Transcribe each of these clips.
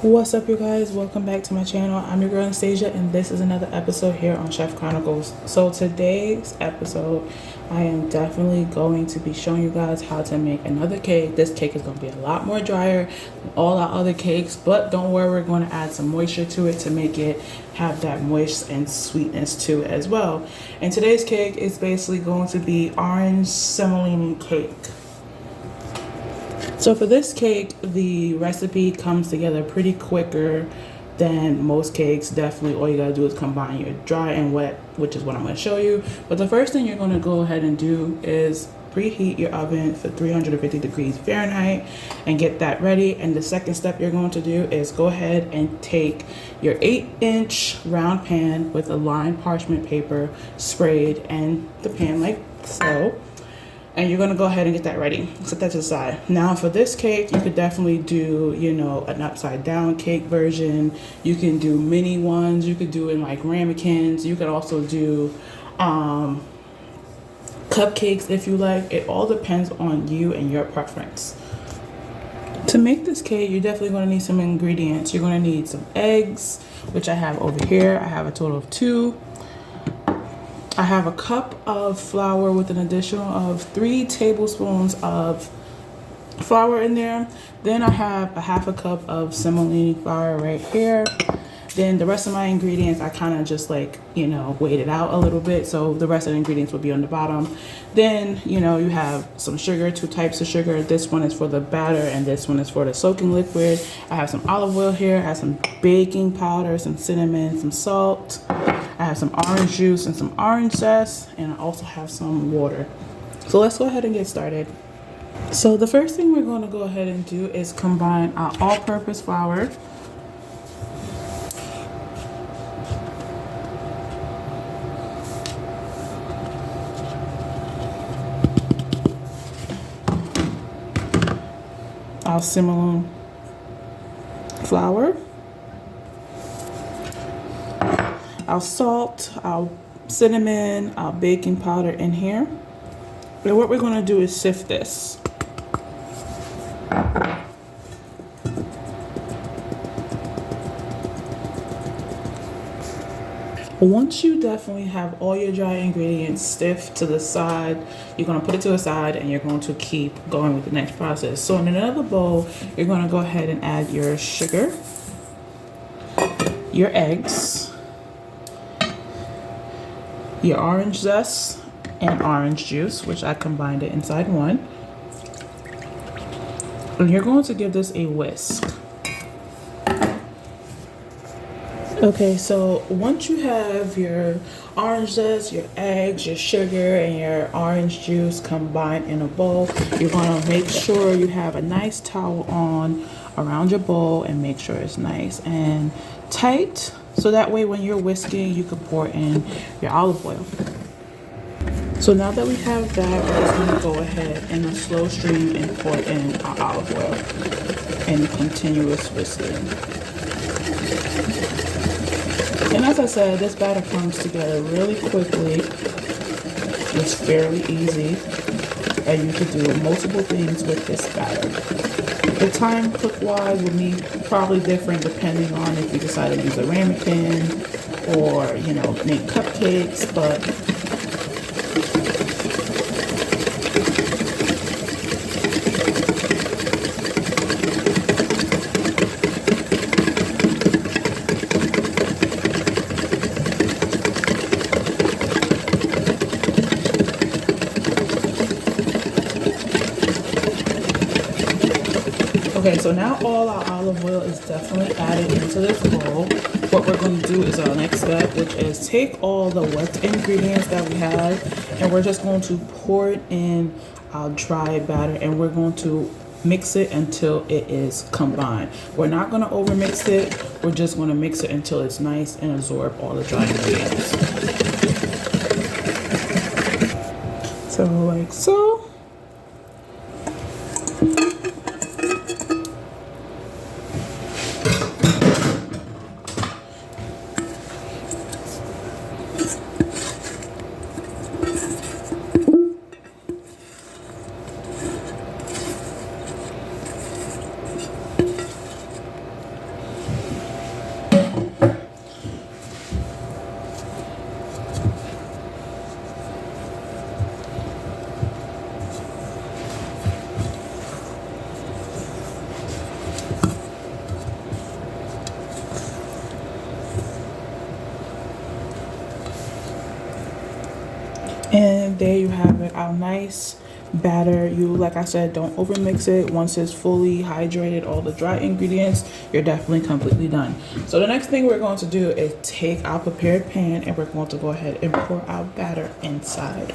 What's up, you guys? Welcome back to my channel. I'm your girl Anastasia, and this is another episode here on Chef Chronicles. So today's episode, I am definitely going to be showing you guys how to make another cake. This cake is going to be a lot more drier than all our other cakes, but don't worry, we're going to add some moisture to it to make it have that moist and sweetness to it as well. And today's cake is basically going to be orange semolina cake. So for this cake, the recipe comes together pretty quicker than most cakes. Definitely all you gotta do is combine your dry and wet, which is what I'm gonna show you. But the first thing you're gonna go ahead and do is preheat your oven for 350 degrees Fahrenheit and get that ready. And the second step you're going to do is go ahead and take your 8-inch round pan with a lined parchment paper sprayed and the pan like so. And you're gonna go ahead and get that ready. Set that to the side. Now for this cake, you could definitely do, an upside down cake version. You can do mini ones. You could do in like ramekins. You could also do cupcakes if you like. It all depends on you and your preference. To make this cake, you're definitely gonna need some ingredients. You're gonna need some eggs, which I have over here. I have a total of 2. I have a cup of flour with an additional of 3 tablespoons of flour in there. Then I have a half a cup of semolina flour right here. Then the rest of my ingredients, I kind of just weighed it out a little bit. So the rest of the ingredients will be on the bottom. Then, you have some sugar, 2 types of sugar. This one is for the batter and this one is for the soaking liquid. I have some olive oil here. I have some baking powder, some cinnamon, some salt. I have some orange juice and some orange zest, and I also have some water. So let's go ahead and get started. So the first thing we're going to go ahead and do is combine our all-purpose flour, our semolina flour, our salt, our cinnamon, our baking powder in here. And what we're going to do is sift this. Once you definitely have all your dry ingredients stiff to the side, you're going to put it to the side and you're going to keep going with the next process. So in another bowl, you're going to go ahead and add your sugar, your eggs, your orange zest and orange juice, which I combined it inside one. And you're going to give this a whisk. Okay, so once you have your orange zest, your eggs, your sugar, and your orange juice combined in a bowl, you're going to make sure you have a nice towel on around your bowl and make sure it's nice and tight. So that way when you're whisking, you can pour in your olive oil. So now that we have that, we're just going to go ahead in a slow stream and pour in our olive oil and continuous whisking. And as I said, this batter comes together really quickly. It's fairly easy, and you can do multiple things with this batter. The time cook-wise will be probably different depending on if you decide to use a ramekin or, make cupcakes, but okay, so now all our olive oil is definitely added into this bowl. What we're going to do is our next step, which is take all the wet ingredients that we have, and we're just going to pour it in our dry batter, and we're going to mix it until it is combined. We're not going to overmix it. We're just going to mix it until it's nice and absorb all the dry ingredients. So like so. there you have it, our nice batter. You, like I said, don't over mix it. Once it's fully hydrated, all the dry ingredients, you're definitely completely done. So the next thing we're going to do is take our prepared pan and we're going to go ahead and pour our batter inside.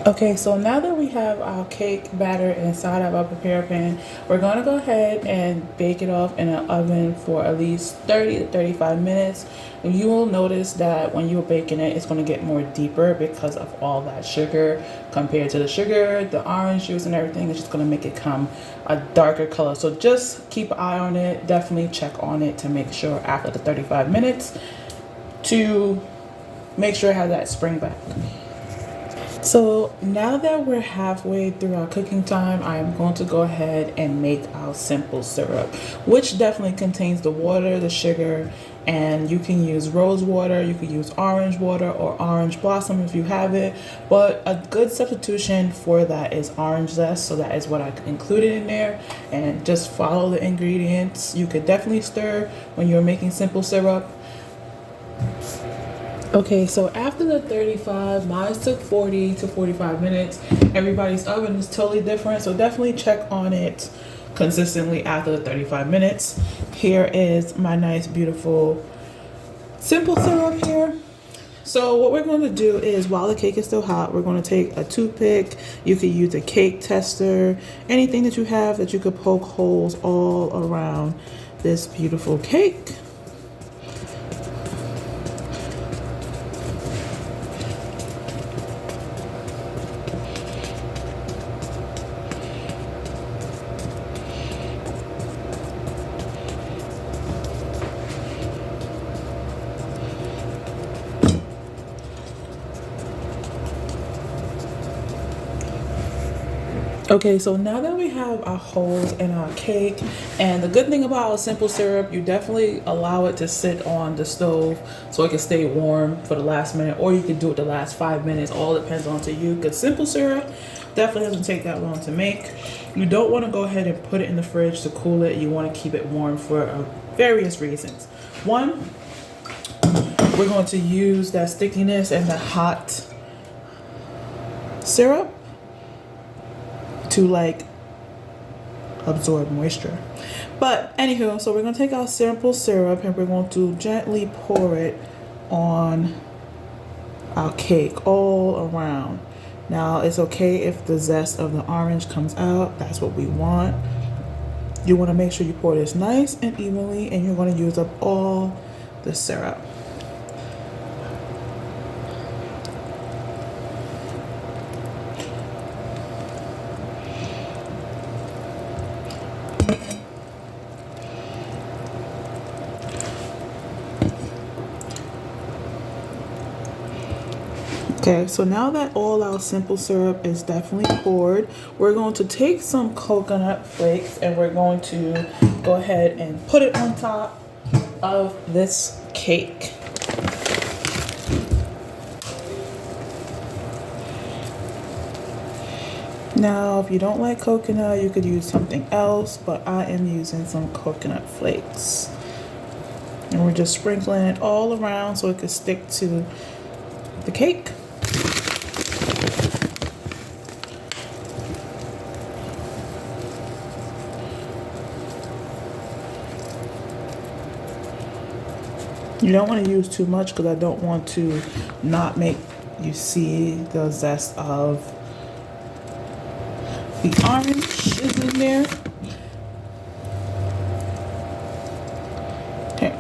Okay, so now that we have our cake batter inside of our prepared pan, we're going to go ahead and bake it off in an oven for at least 30 to 35 minutes. And you will notice that when you're baking it, it's going to get more deeper because of all that sugar. Compared to the sugar, the orange juice and everything, it's just going to make it come a darker color. So just keep an eye on it. Definitely check on it to make sure after the 35 minutes to make sure it has that spring back. So now that we're halfway through our cooking time, I am going to go ahead and make our simple syrup, which definitely contains the water, the sugar, and you can use rose water, you can use orange water or orange blossom if you have it. But a good substitution for that is orange zest, so that is what I included in there. And just follow the ingredients. You could definitely stir when you're making simple syrup. Okay, so after the 35, mine took 40 to 45 minutes. Everybody's oven is totally different, so definitely check on it consistently after the 35 minutes. Here is my nice, beautiful, simple syrup here. So what we're going to do is, while the cake is still hot, we're going to take a toothpick. You could use a cake tester, anything that you have that you could poke holes all around this beautiful cake. Okay, so now that we have our holes in our cake, and the good thing about a simple syrup, you definitely allow it to sit on the stove so it can stay warm for the last minute, or you can do it the last 5 minutes. All depends on to you, because simple syrup definitely doesn't take that long to make. You don't want to go ahead and put it in the fridge to cool it. You want to keep it warm for various reasons. One, we're going to use that stickiness and the hot syrup to like absorb moisture. But anywho, so we're going to take our simple syrup and we're going to gently pour it on our cake all around. Now it's okay if the zest of the orange comes out. That's what we want. You want to make sure you pour this nice and evenly, and you're going to use up all the syrup. Okay, so now that all our simple syrup is definitely poured, we're going to take some coconut flakes and we're going to go ahead and put it on top of this cake. Now, if you don't like coconut, you could use something else, but I am using some coconut flakes. And we're just sprinkling it all around so it can stick to the cake. You don't want to use too much because I don't want to not make you see the zest of the orange is in there. Okay,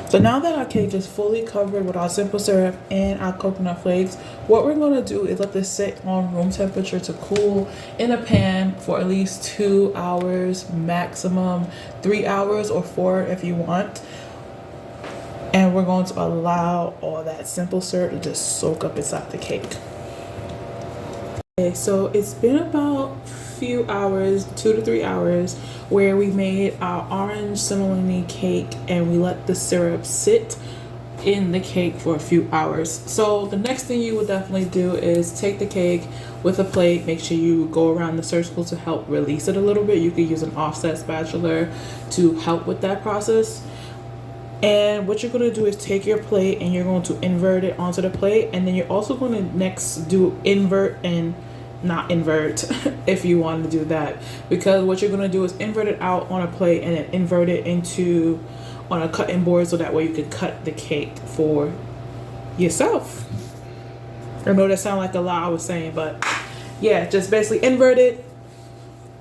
so now that our cake is fully covered with our simple syrup and our coconut flakes, what we're going to do is let this sit on room temperature to cool in a pan for at least 2 hours, maximum 3 hours or 4 if you want. And we're going to allow all that simple syrup to just soak up inside the cake. Okay, so it's been about few hours, 2 to 3 hours, where we made our orange cinnamony cake and we let the syrup sit in the cake for a few hours. So the next thing you would definitely do is take the cake with a plate, make sure you go around the circle to help release it a little bit. You could use an offset spatula to help with that process. And what you're going to do is take your plate and you're going to invert it onto the plate, and then you're also going to next do invert and not invert if you want to do that, because what you're going to do is invert it out on a plate and then invert it into on a cutting board, so that way you can cut the cake for yourself. I know that sounds like a lot I was saying, but yeah, just basically invert it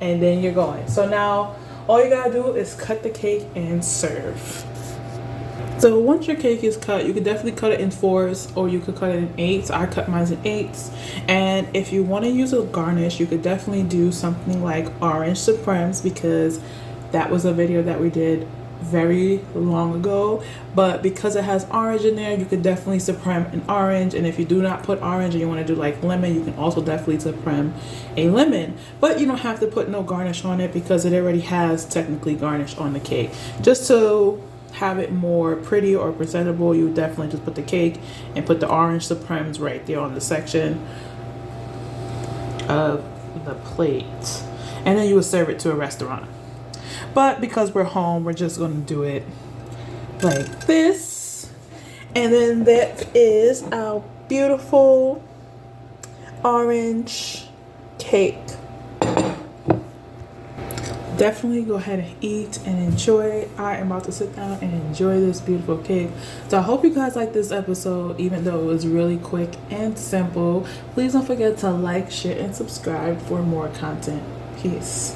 and then you're going. So now all you gotta do is cut the cake and serve. So once your cake is cut, you could definitely cut it in 4s or you could cut it in 8s. I cut mine in 8s. And if you want to use a garnish, you could definitely do something like orange supremes, because that was a video that we did very long ago. But because it has orange in there, you could definitely supreme an orange. And if you do not put orange and you want to do like lemon, you can also definitely supreme a lemon. But you don't have to put no garnish on it because it already has technically garnish on the cake. Just to have it more pretty or presentable, you would definitely just put the cake and put the orange supremes right there on the section of the plate, and then you would serve it to a restaurant. But because we're home, we're just going to do it like this. And then that is our beautiful orange cake. Definitely go ahead and eat and enjoy. I am about to sit down and enjoy this beautiful cake. So I hope you guys like this episode, even though it was really quick and simple. Please don't forget to like, share, and subscribe for more content. Peace.